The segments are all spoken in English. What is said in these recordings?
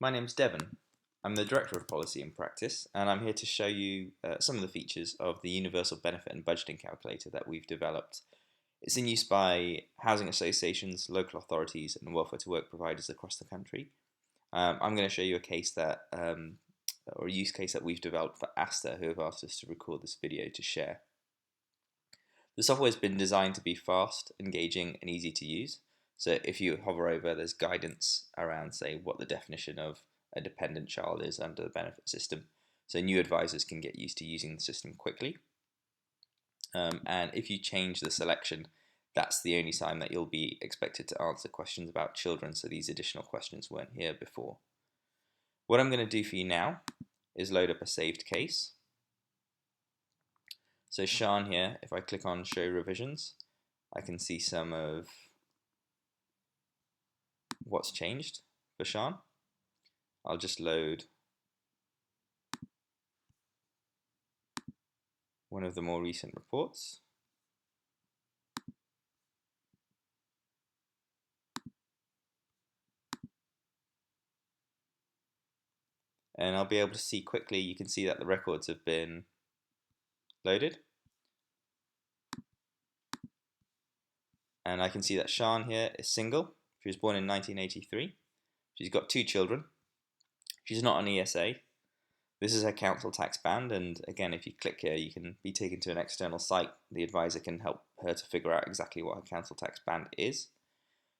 My name's Devon. I'm the Director of Policy and Practice, and I'm here to show you some of the features of the Universal Benefit and Budgeting Calculator that we've developed. It's in use by housing associations, local authorities, and welfare-to-work providers across the country. I'm going to show you a case that, or a use case that we've developed for Aster, who have asked us to record this video to share. The software has been designed to be fast, engaging, and easy to use. So if you hover over, there's guidance around, say, what the definition of a dependent child is under the benefit system. So new advisors can get used to using the system quickly. And if you change the selection, that's the only time that you'll be expected to answer questions about children. So these additional questions weren't here before. What I'm going to do for you now is load up a saved case. So Sean here, if I click on show revisions, I can see some of what's changed for Sean. I'll just load one of the more recent reports. And I'll be able to see quickly, you can see that the records have been loaded. And I can see that Sean here is single. She was born in 1983. She's got 2 children. She's not on ESA. This is her council tax band, and again, if you click here, you can be taken to an external site. The advisor can help her to figure out exactly what her council tax band is.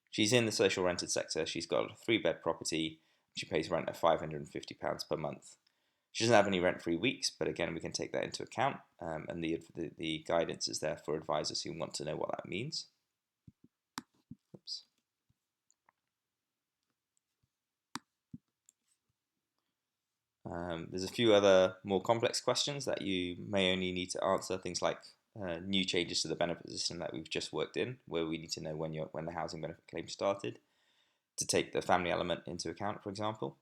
She's in the social rented sector. She's got a 3-bed property. She pays rent of £550 per month. She doesn't have any rent-free weeks, but again, we can take that into account, and the guidance is there for advisors who want to know what that means. Oops. There's a few other more complex questions that you may only need to answer, things like new changes to the benefit system that we've just worked in, where we need to know when the housing benefit claim started, to take the family element into account, for example.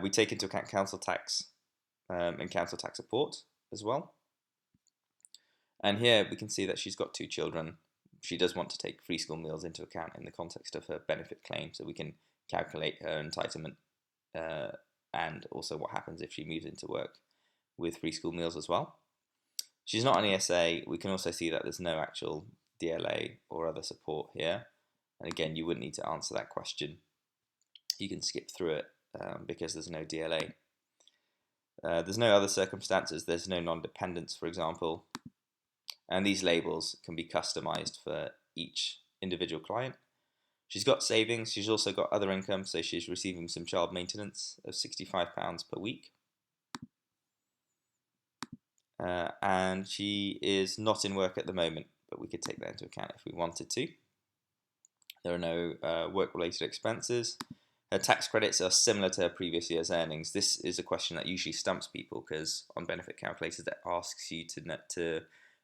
We take into account council tax and council tax support as well. And here we can see that she's got 2 children. She does want to take free school meals into account in the context of her benefit claim, so we can calculate her entitlement and also what happens if she moves into work with free school meals as well. She's not on ESA. We can also see that there's no actual DLA or other support here. And again, you wouldn't need to answer that question. You can skip through it because there's no DLA. There's no other circumstances. There's no non-dependence, for example. And these labels can be customized for each individual client. She's got savings. She's also got other income, so she's receiving some child maintenance of £65 per week. And she is not in work at the moment, but we could take that into account if we wanted to. There are no work-related expenses. Her tax credits are similar to her previous year's earnings. This is a question that usually stumps people because on benefit calculators that asks you to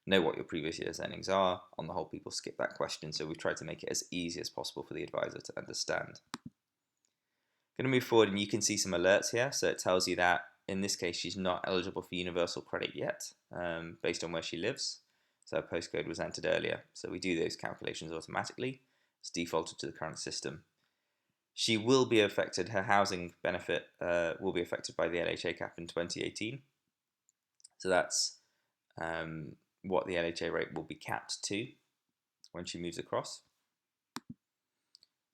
know what your previous year's earnings are. On the whole, people skip that question, so we've tried to make it as easy as possible for the advisor to understand. I'm going to move forward, and you can see some alerts here. So it tells you that in this case she's not eligible for universal credit yet, based on where she lives. So her postcode was entered earlier. So we do those calculations automatically. It's defaulted to the current system. She will be affected, her housing benefit will be affected by the LHA cap in 2018. So that's what the LHA rate will be capped to when she moves across.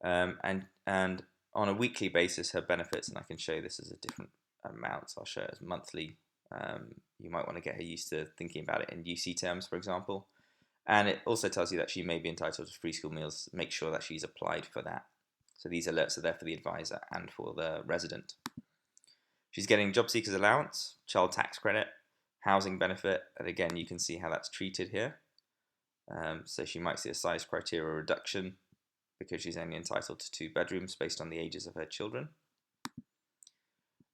And on a weekly basis, her benefits, and I can show you this as a different amount, so I'll show it as monthly. You might want to get her used to thinking about it in UC terms, for example. And it also tells you that she may be entitled to free school meals. Make sure that she's applied for that. So these alerts are there for the advisor and for the resident. She's getting job seekers allowance, child tax credit, housing benefit, and again you can see how that's treated here. So she might see a size criteria reduction because she's only entitled to 2 bedrooms based on the ages of her children.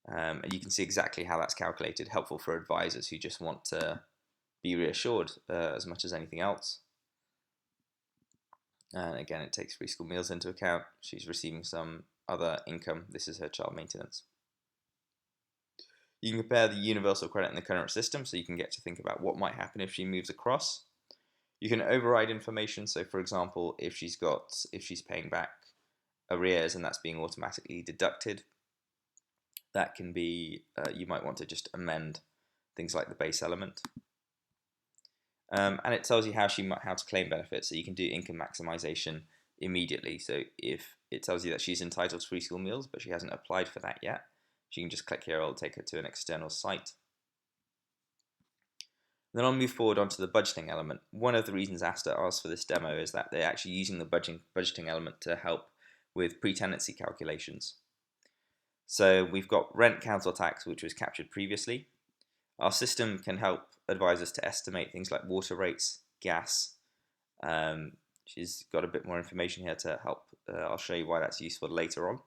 And you can see exactly how that's calculated, helpful for advisors who just want to be reassured as much as anything else. And again, it takes free school meals into account. She's receiving some other income. This is her child maintenance. You can compare the universal credit and the current system, so you can get to think about what might happen if she moves across. You can override information. So for example, if she's paying back arrears and that's being automatically deducted, that can be, you might want to just amend things like the base element. And it tells you how to claim benefits, so you can do income maximization immediately. So if it tells you that she's entitled to free school meals, but she hasn't applied for that yet, she can just click here, it'll take her to an external site. Then I'll move forward onto the budgeting element. One of the reasons Aster asked for this demo is that they're actually using the budgeting element to help with pre-tenancy calculations. So we've got rent, council tax, which was captured previously. Our system can help advisors to estimate things like water rates, gas. She's got a bit more information here to help. I'll show you why that's useful later on.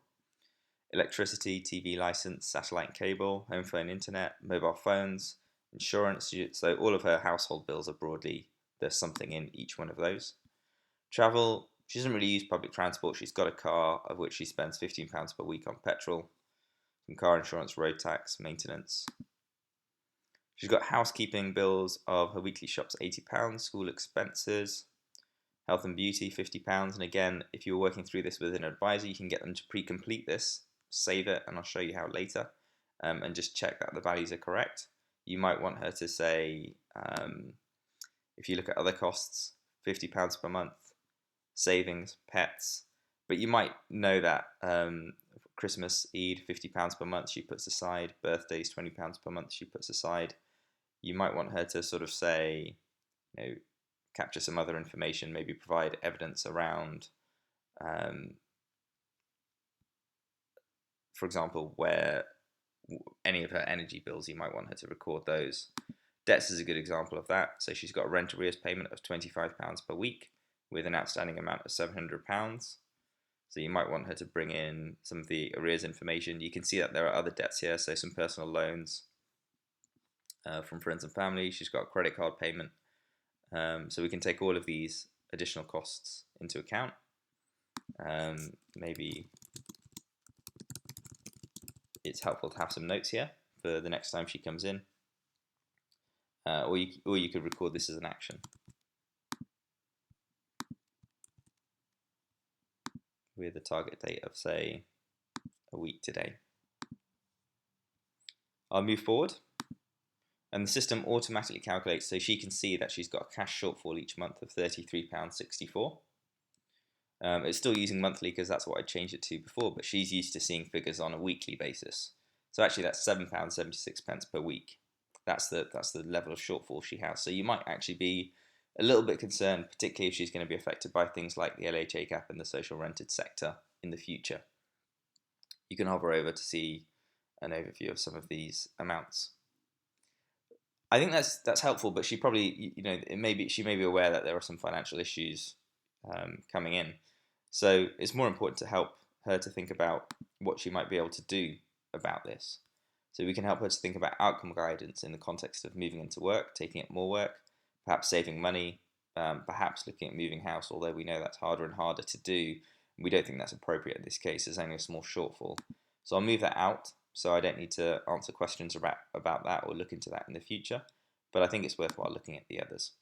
Electricity, TV license, satellite and cable, home phone, internet, mobile phones, insurance. So all of her household bills are broadly, there's something in each one of those. Travel, she doesn't really use public transport. She's got a car, of which she spends £15 per week on petrol, some car insurance, road tax, maintenance. She's got housekeeping bills of her weekly shops, £80, school expenses, health and beauty, £50. And again, if you're working through this with an advisor, you can get them to pre-complete this, save it, and I'll show you how later, and just check that the values are correct. You might want her to say, if you look at other costs, £50 per month, savings, pets, but you might know that Christmas, Eid, £50 per month she puts aside, birthdays, £20 per month she puts aside. You might want her to sort of say, capture some other information, maybe provide evidence around, for example, where any of her energy bills, you might want her to record those. Debts is a good example of that. So she's got a rent arrears payment of £25 per week with an outstanding amount of £700. So you might want her to bring in some of the arrears information. You can see that there are other debts here, so some personal loans from friends and family. She's got a credit card payment. So we can take all of these additional costs into account. Maybe it's helpful to have some notes here for the next time she comes in. Or you could record this as an action with a target date of, say, a week today. I'll move forward, and the system automatically calculates, so she can see that she's got a cash shortfall each month of £33.64. It's still using monthly because that's what I changed it to before, but she's used to seeing figures on a weekly basis. So actually that's £7.76 per week. That's the level of shortfall she has. So you might actually be a little bit concerned, particularly if she's going to be affected by things like the LHA gap and the social rented sector in the future. You can hover over to see an overview of some of these amounts. I think that's helpful, but she probably, she may be aware that there are some financial issues coming in. So it's more important to help her to think about what she might be able to do about this. So we can help her to think about outcome guidance in the context of moving into work, taking up more work, perhaps saving money, perhaps looking at moving house, although we know that's harder and harder to do. We don't think that's appropriate in this case. There's only a small shortfall. So I'll move that out, so I don't need to answer questions about that or look into that in the future. But I think it's worthwhile looking at the others.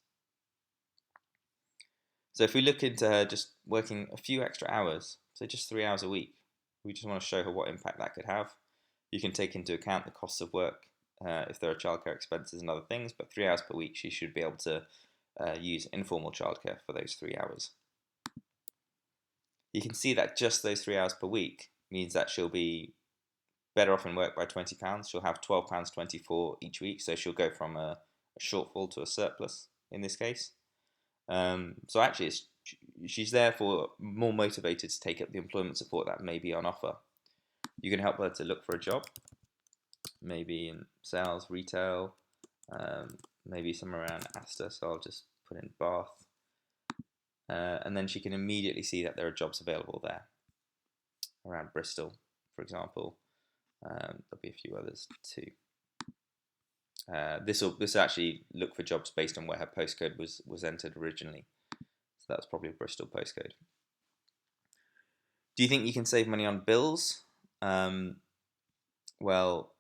So if we look into her just working a few extra hours, so just 3 hours a week, we just want to show her what impact that could have. You can take into account the costs of work, if there are childcare expenses and other things, but 3 hours per week she should be able to use informal childcare for those 3 hours. You can see that just those 3 hours per week means that she'll be better off in work by £20. She'll have £12.24 each week, so she'll go from a shortfall to a surplus in this case. So actually she's therefore more motivated to take up the employment support that may be on offer. You can help her to look for a job, maybe in sales, retail, maybe somewhere around Aster, so I'll just put in Bath. And then she can immediately see that there are jobs available there, around Bristol, for example. There'll be a few others too. This will actually look for jobs based on where her postcode was entered originally. So that's probably a Bristol postcode. Do you think you can save money on bills? Well,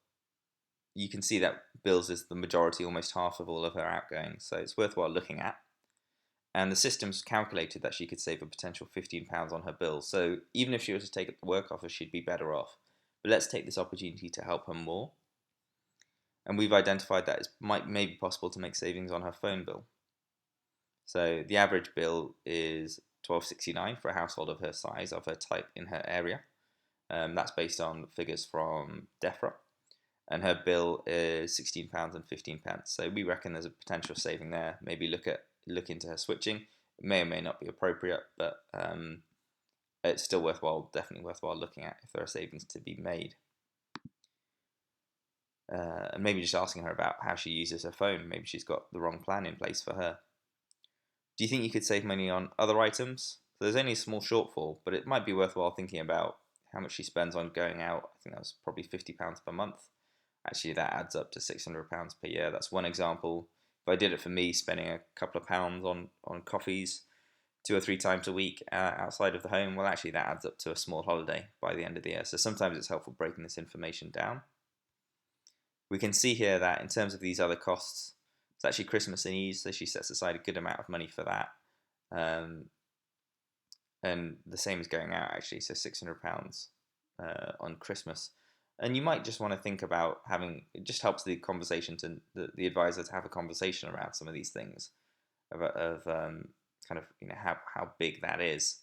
you can see that bills is the majority, almost half of all of her outgoings, so it's worthwhile looking at. And the system's calculated that she could save a potential £15 on her bills. So even if she were to take up the work offer, she'd be better off. but let's take this opportunity to help her more. And we've identified that it may be possible to make savings on her phone bill. So the average bill is $12.69 for a household of her size, of her type in her area. That's based on figures from DEFRA. And her bill is £16.15. So we reckon there's a potential saving there. Maybe look into her switching. It may or may not be appropriate, but it's still worthwhile, definitely worthwhile looking at if there are savings to be made. And maybe just asking her about how she uses her phone. Maybe she's got the wrong plan in place for her. Do you think you could save money on other items? So there's only a small shortfall, but it might be worthwhile thinking about how much she spends on going out. I think that's probably £50 per month. Actually, that adds up to £600 per year. That's one example. If I did it for me, spending a couple of pounds on coffees 2 or 3 times a week outside of the home, well, actually, that adds up to a small holiday by the end of the year. So sometimes it's helpful breaking this information down. We can see here that in terms of these other costs, it's actually Christmas and Eid, so she sets aside a good amount of money for that. And the same as going out, actually, so £600 on Christmas. And you might just want to think about it just helps the conversation to the advisor to have a conversation around some of these things of kind of how big that is,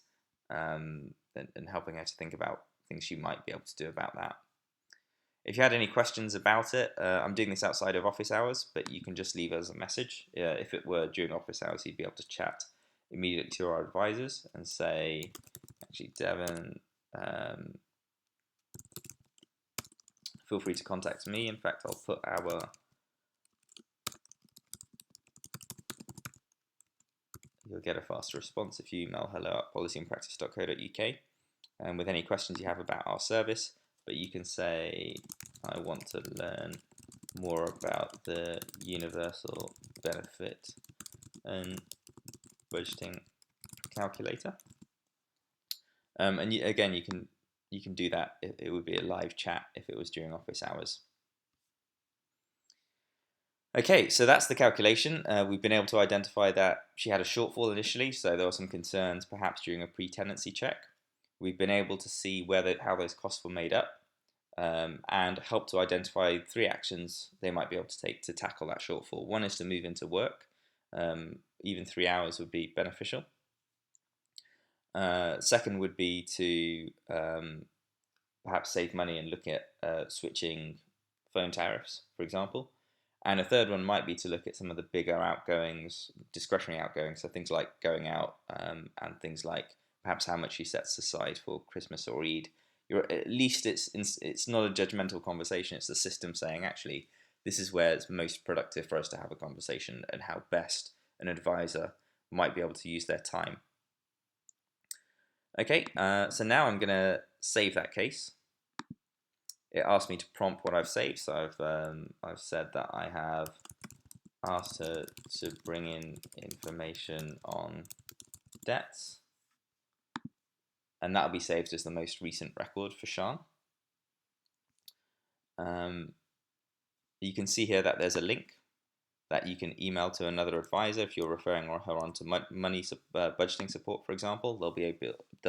and helping her to think about things she might be able to do about that. If you had any questions about it, I'm doing this outside of office hours, but you can just leave us a message. If it were during office hours, you'd be able to chat immediately to our advisors and say, actually, Devon, feel free to contact me. In fact, I'll put you'll get a faster response if you email hello@policyandpractice.co.uk and with any questions you have about our service. But you can say, I want to learn more about the universal benefit and budgeting calculator. And again, you can do that. It would be a live chat if it was during office hours. Okay, so that's the calculation. We've been able to identify that she had a shortfall initially, so there were some concerns perhaps during a pre-tenancy check. We've been able to see how those costs were made up, and help to identify 3 actions they might be able to take to tackle that shortfall. One is to move into work. Even 3 hours would be beneficial. Second would be to perhaps save money and look at switching phone tariffs, for example. And a third one might be to look at some of the bigger outgoings, discretionary outgoings, so things like going out, and things like perhaps how much she sets aside for Christmas or Eid. At least it's not a judgmental conversation. It's the system saying, actually, this is where it's most productive for us to have a conversation and how best an advisor might be able to use their time. Okay, so now I'm going to save that case. It asks me to prompt what I've saved, so I've said that I have asked her to bring in information on debts, and that'll be saved as the most recent record for Sean. You can see here that there's a link that you can email to another advisor if you're referring her on to money budgeting support, for example. They'll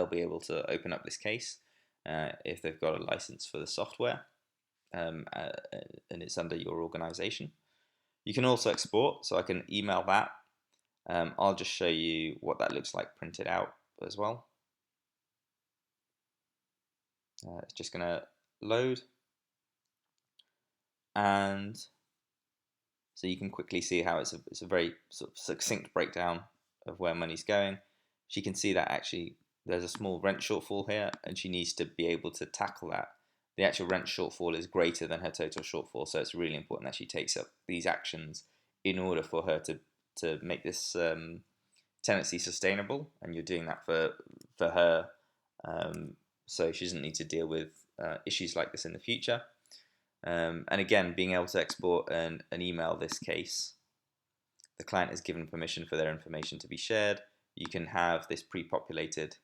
be able to open up this case if they've got a license for the software, and it's under your organization. You can also export, so I can email that. I'll just show you what that looks like printed out as well. It's just going to load, and so you can quickly see how it's a very sort of succinct breakdown of where money's going. She can see that actually there's a small rent shortfall here, and she needs to be able to tackle that. The actual rent shortfall is greater than her total shortfall, so it's really important that she takes up these actions in order for her to make this tenancy sustainable, and you're doing that for her, so she doesn't need to deal with issues like this in the future. And again, being able to export and email this case, the client is given permission for their information to be shared. You can have this pre-populated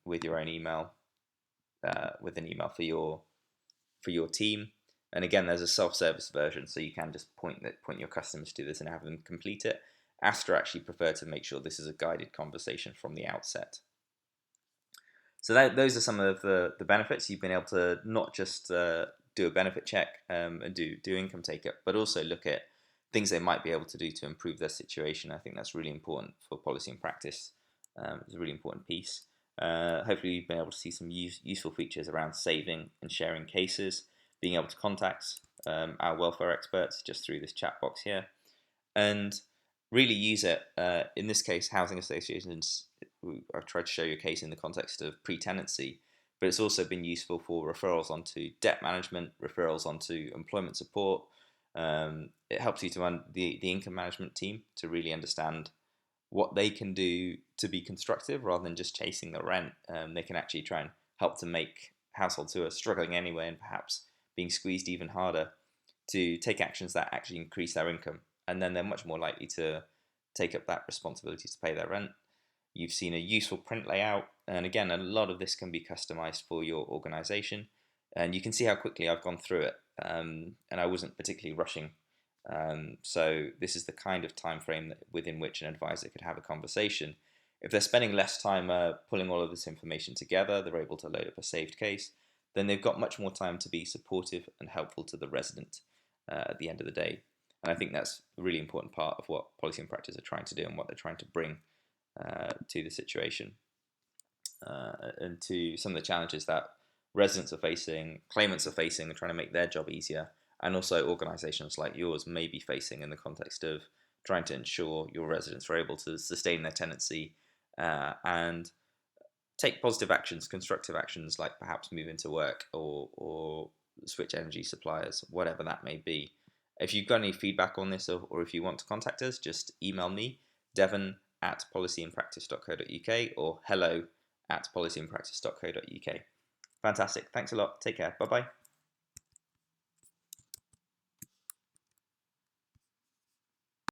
with your own email, with an email for your team. And again, there's a self-service version, so you can just point your customers to this and have them complete it. Aster actually prefer to make sure this is a guided conversation from the outset. So those are some of the benefits. You've been able to not just do a benefit check and do income take up, but also look at things they might be able to do to improve their situation. I think that's really important for policy and practice. It's a really important piece. Hopefully you've been able to see some useful features around saving and sharing cases, being able to contact our welfare experts just through this chat box here, and really use it. In this case, housing associations, I've tried to show you a case in the context of pre-tenancy, but it's also been useful for referrals onto debt management, referrals onto employment support. It helps you to run the income management team to really understand what they can do to be constructive rather than just chasing the rent. They can actually try and help to make households who are struggling anyway and perhaps being squeezed even harder to take actions that actually increase their income. And then they're much more likely to take up that responsibility to pay their rent. You've seen a useful print layout, and again, a lot of this can be customized for your organization. And you can see how quickly I've gone through it, and I wasn't particularly rushing. So this is the kind of time frame within which an advisor could have a conversation. If they're spending less time pulling all of this information together, they're able to load up a saved case, then they've got much more time to be supportive and helpful to the resident at the end of the day. And I think that's a really important part of what policy and practice are trying to do and what they're trying to bring to the situation, and to some of the challenges that residents are facing, claimants are facing, and trying to make their job easier, and also organisations like yours may be facing in the context of trying to ensure your residents are able to sustain their tenancy and take positive actions, constructive actions, like perhaps move into work or switch energy suppliers, whatever that may be. If you've got any feedback on this, or if you want to contact us, just email me, devon@policyandpractice.co.uk, or hello@policyandpractice.co.uk. Fantastic. Thanks a lot. Take care. Bye bye.